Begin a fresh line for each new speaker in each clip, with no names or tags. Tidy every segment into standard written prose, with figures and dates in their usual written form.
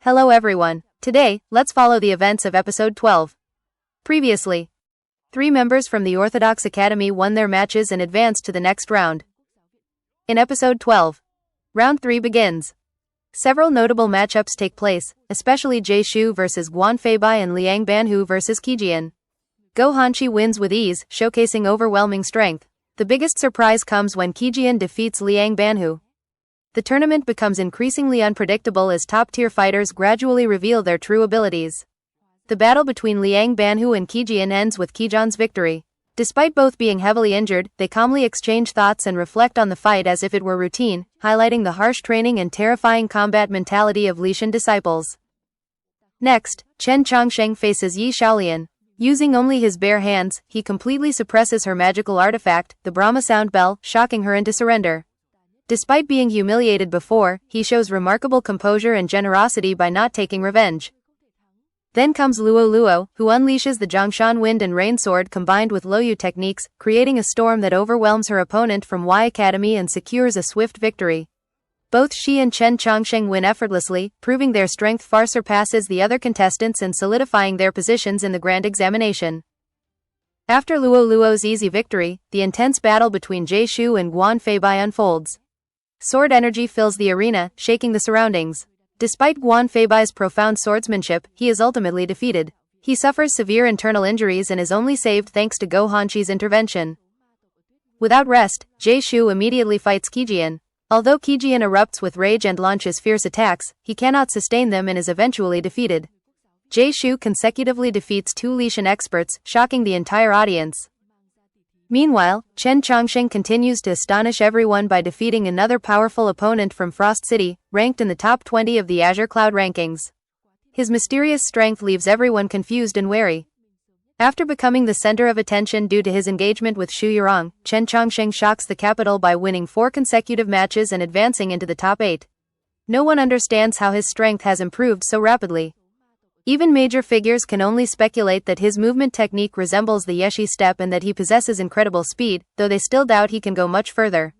Hello everyone. Today, let's follow the events of episode 12. Previously, 3 members from the Orthodox Academy won their matches and advanced to the next round. In episode 12, round 3 begins. Several notable matchups take place, especially Zhe Xiu versus Guan Feibai and Liang Banhu versus Qijian. Gou Hanshi wins with ease, showcasing overwhelming strength. The biggest surprise comes when Qijian defeats Liang Banhu. The tournament becomes increasingly unpredictable as top-tier fighters gradually reveal their true abilities. The battle between Liang Banhu and Qijian ends with Qijian's victory. Despite both being heavily injured, they calmly exchange thoughts and reflect on the fight as if it were routine, highlighting the harsh training and terrifying combat mentality of Lishan disciples. Next, Chen Changsheng faces Yi Shaolian. Using only his bare hands, he completely suppresses her magical artifact, the Brahma Sound Bell, shocking her into surrender. Despite being humiliated before, he shows remarkable composure and generosity by not taking revenge. Then comes Luo Luo, who unleashes the Zhongshan Wind and Rain Sword combined with Luo techniques, creating a storm that overwhelms her opponent from Y Academy and secures a swift victory. Both she and Chen Changsheng win effortlessly, proving their strength far surpasses the other contestants and solidifying their positions in the grand examination. After Luo Luo's easy victory, the intense battle between Zhe Xiu and Guan Feibai unfolds. Sword energy fills the arena, shaking the surroundings. Despite Guan Feibai's profound swordsmanship, he is ultimately defeated. He suffers severe internal injuries and is only saved thanks to Gou Hanshi's intervention. Without rest, Zhe Xiu immediately fights Qijian. Although Qijian erupts with rage and launches fierce attacks, he cannot sustain them and is eventually defeated. Zhe Xiu consecutively defeats 2 Lishan experts, shocking the entire audience. Meanwhile, Chen Changsheng continues to astonish everyone by defeating another powerful opponent from Frost City, ranked in the top 20 of the Azure Cloud rankings. His mysterious strength leaves everyone confused and wary. After becoming the center of attention due to his engagement with Xu Yurong, Chen Changsheng shocks the capital by winning 4 consecutive matches and advancing into the top 8. No one understands how his strength has improved so rapidly. Even major figures can only speculate that his movement technique resembles the Yeshi step and that he possesses incredible speed, though they still doubt he can go much further.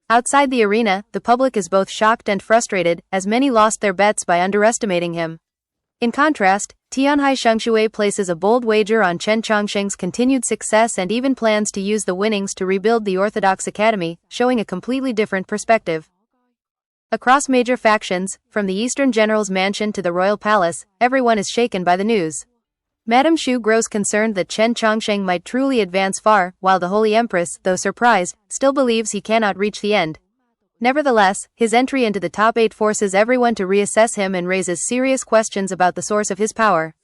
Outside the arena, the public is both shocked and frustrated, as many lost their bets by underestimating him. In contrast, Tianhai Shengshui places a bold wager on Chen Changsheng's continued success and even plans to use the winnings to rebuild the Orthodox Academy, showing a completely different perspective. Across major factions, from the Eastern General's mansion to the royal palace, everyone is shaken by the news. Madame Xu grows concerned that Chen Changsheng might truly advance far, while the Holy Empress, though surprised, still believes he cannot reach the end. Nevertheless, his entry into the top 8 forces everyone to reassess him and raises serious questions about the source of his power.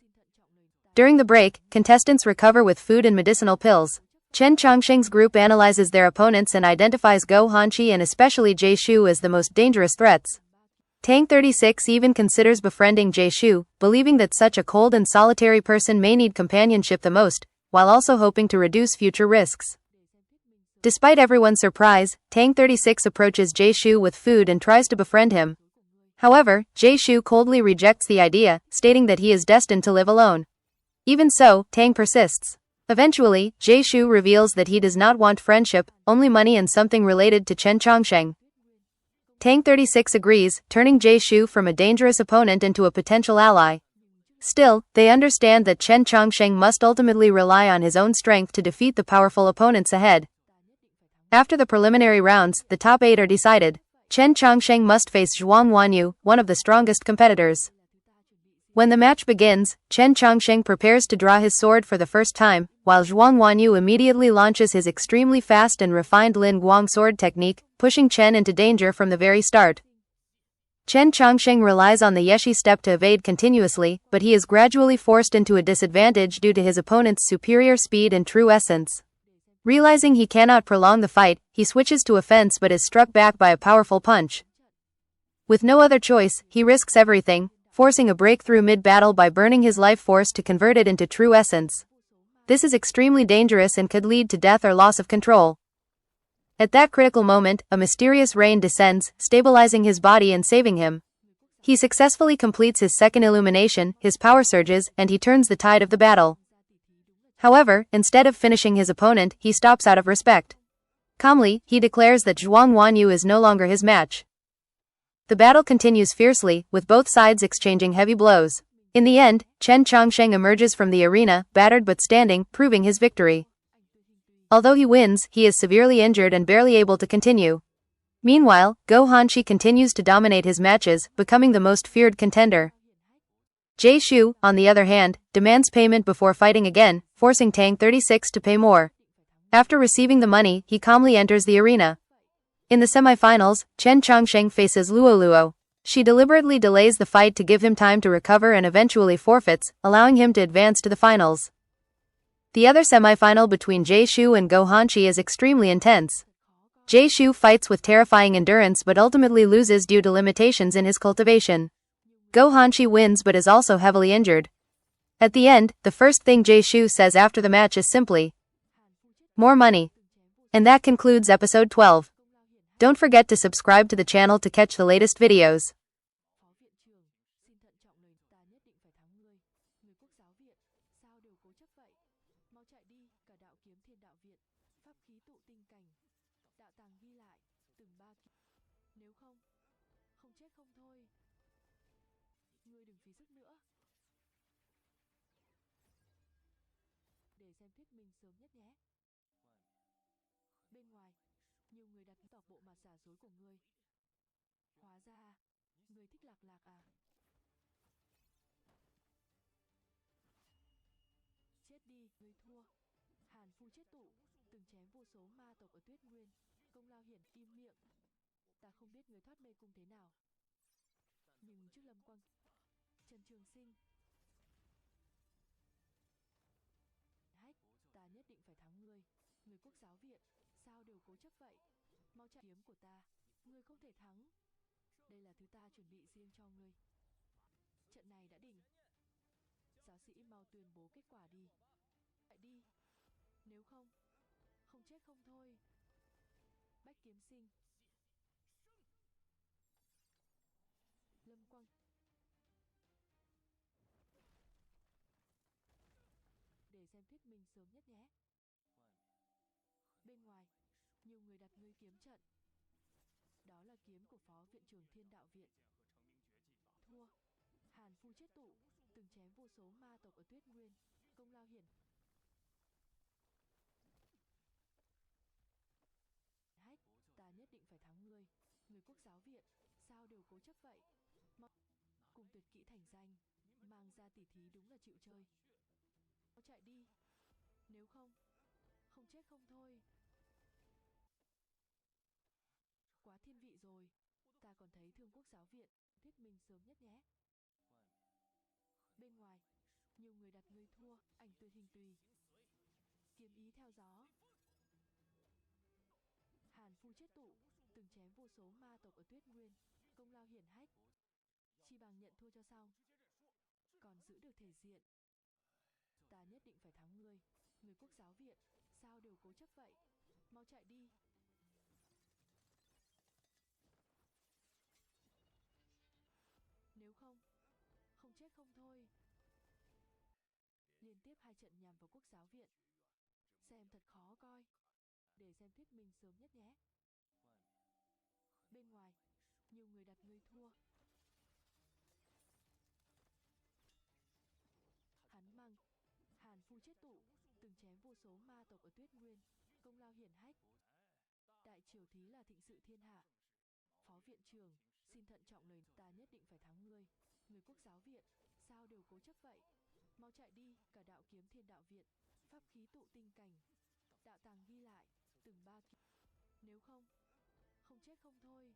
During the break, contestants recover with food and medicinal pills. Chen Changsheng's group analyzes their opponents and identifies Gou Hanshi and especially Zhe Xiu as the most dangerous threats. Tang 36 even considers befriending Zhe Xiu, believing that such a cold and solitary person may need companionship the most, while also hoping to reduce future risks. Despite everyone's surprise, Tang 36 approaches Zhe Xiu with food and tries to befriend him. However, Zhe Xiu coldly rejects the idea, stating that he is destined to live alone. Even so, Tang persists. Eventually, Zhe Xiu reveals that he does not want friendship, only money and something related to Chen Changsheng. Tang 36 agrees, turning Zhe Xiu from a dangerous opponent into a potential ally. Still, they understand that Chen Changsheng must ultimately rely on his own strength to defeat the powerful opponents ahead. After the preliminary rounds, the top 8 are decided. Chen Changsheng must face Zhuang Wanu, one of the strongest competitors. When the match begins, Chen Changsheng prepares to draw his sword for the first time, while Zhuang Wanu immediately launches his extremely fast and refined Lin Guang sword technique, pushing Chen into danger from the very start. Chen Changsheng relies on the Yeshi step to evade continuously, but he is gradually forced into a disadvantage due to his opponent's superior speed and true essence. Realizing he cannot prolong the fight, he switches to offense but is struck back by a powerful punch. With no other choice, he risks everything, forcing a breakthrough mid-battle by burning his life force to convert it into true essence. This is extremely dangerous and could lead to death or loss of control. At that critical moment, a mysterious rain descends, stabilizing his body and saving him. He successfully completes his second illumination, his power surges, and he turns the tide of the battle. However, instead of finishing his opponent, he stops out of respect. Calmly, he declares that Zhuang Wanu is no longer his match. The battle continues fiercely, with both sides exchanging heavy blows. In the end, Chen Changsheng emerges from the arena, battered but standing, proving his victory. Although he wins, he is severely injured and barely able to continue. Meanwhile, Gou Hanshi continues to dominate his matches, becoming the most feared contender. Zhe Xiu, on the other hand, demands payment before fighting again, forcing Tang 36 to pay more. After receiving the money, he calmly enters the arena. In the semifinals, Chen Changsheng faces Luo Luo. She deliberately delays the fight to give him time to recover and eventually forfeits, allowing him to advance to the finals. The other semifinal between Zhe Xiu and Gou Hanshi is extremely intense. Zhe Xiu fights with terrifying endurance but ultimately loses due to limitations in his cultivation. Gou Hanshi wins but is also heavily injured. At the end, the first thing Zhe Xiu says after the match is simply, "More money." And that concludes episode 12. Don't forget to subscribe to the channel to catch the latest videos.
Ngươi đừng phí sức nữa. Để xem thuyết minh sớm nhất nhé. Bên ngoài, nhiều người đặt tỏ bộ mặt giả dối của ngươi. Hóa ra, ngươi thích lạc lạc à? Chết đi, ngươi thua. Hàn phu chết tụ, từng chém vô số ma tộc ở Tuyết Nguyên, công lao hiển im miệng. Ta không biết ngươi thoát mê cung thế nào. Nhưng trước lâm quang Chen Changsheng. Hách, ta nhất định phải thắng ngươi. Người quốc giáo viện, sao đều cố chấp vậy? Mau chạy kiếm của ta, ngươi không thể thắng. Đây là thứ ta chuẩn bị riêng cho ngươi. Trận này đã đỉnh. Giáo sĩ mau tuyên bố kết quả đi. Chạy đi. Nếu không, không chết không thôi. Bách kiếm sinh. Lâm quang. Để xem thuyết minh sớm nhất nhé. Bên ngoài, nhiều người đặt ngươi kiếm trận. Đó là kiếm của phó viện trưởng Thiên Đạo Viện. Thua. Hàn phu chết tụ, từng chém vô số ma tộc ở Tuyết Nguyên, công lao hiển. Hách, ta nhất định phải thắng ngươi. Người quốc giáo viện, sao đều cố chấp vậy? Cùng tuyệt kỹ thành danh, mang ra tỉ thí đúng là chịu chơi. Chạy đi. Nếu không, không chết không thôi. Quá thiên vị rồi. Ta còn thấy thương quốc giáo viện. Thuyết minh sớm nhất nhé. Bên ngoài, nhiều người đặt ngươi thua. Ảnh tuyệt hình tùy. Kiếm ý theo gió. Hàn phu chết tụ, từng chém vô số ma tộc ở Tuyết Nguyên, công lao hiển hách. Chi bằng nhận thua cho xong, còn giữ được thể diện. Ta nhất định phải thắng ngươi. Người quốc giáo viện, sao đều cố chấp vậy? Mau chạy đi. Nếu không, không chết không thôi. Liên tiếp 2 trận nhằm vào quốc giáo viện. Xem thật khó coi. Để xem thuyết minh sớm nhất nhé. Bên ngoài, nhiều người đặt ngươi thua. Hắn măng. Hàn phu chết tụ, từng chém vô số ma tộc ở Tuyết Nguyên, công lao hiển hách. Đại triều thí là thịnh sự thiên hạ. Phó viện trưởng, xin thận trọng lời. Ta nhất định phải thắng ngươi. Người quốc giáo viện, sao đều cố chấp vậy? Mau chạy đi. Cả đạo kiếm Thiên Đạo Viện, pháp khí tụ tinh cảnh. Đạo tàng ghi lại, từng 3 kiếm. Nếu không, không chết không thôi.